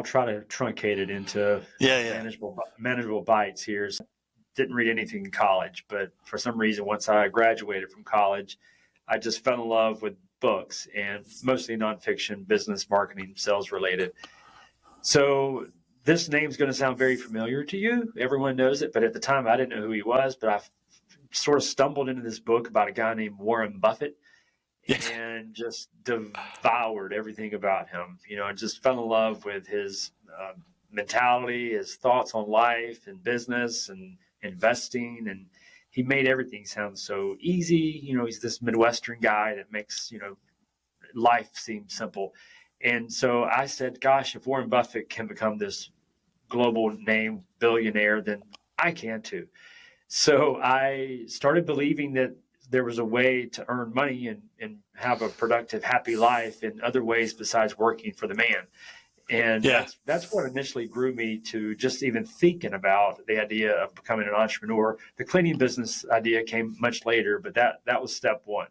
I'll try to truncate it into Yeah. manageable bites here. Didn't read anything in college, but for some reason, once I graduated from college, I just fell in love with books and mostly nonfiction, business, marketing, sales related. So this name's going to sound very familiar to you. Everyone knows it, but at the time I didn't know who he was, but I sort of stumbled into this book about a guy named Warren Buffett Yeah. and just devoured everything about him. I just fell in love with his mentality, his thoughts on life and business and investing. And he made everything sound so easy. He's this Midwestern guy that makes, life seem simple. And so I said, gosh, if Warren Buffett can become this global name billionaire, then I can too. So I started believing that there was a way to earn money and have a productive, happy life in other ways besides working for the man. And that's what initially grew me to just even thinking about the idea of becoming an entrepreneur. The cleaning business idea came much later, but that was step one.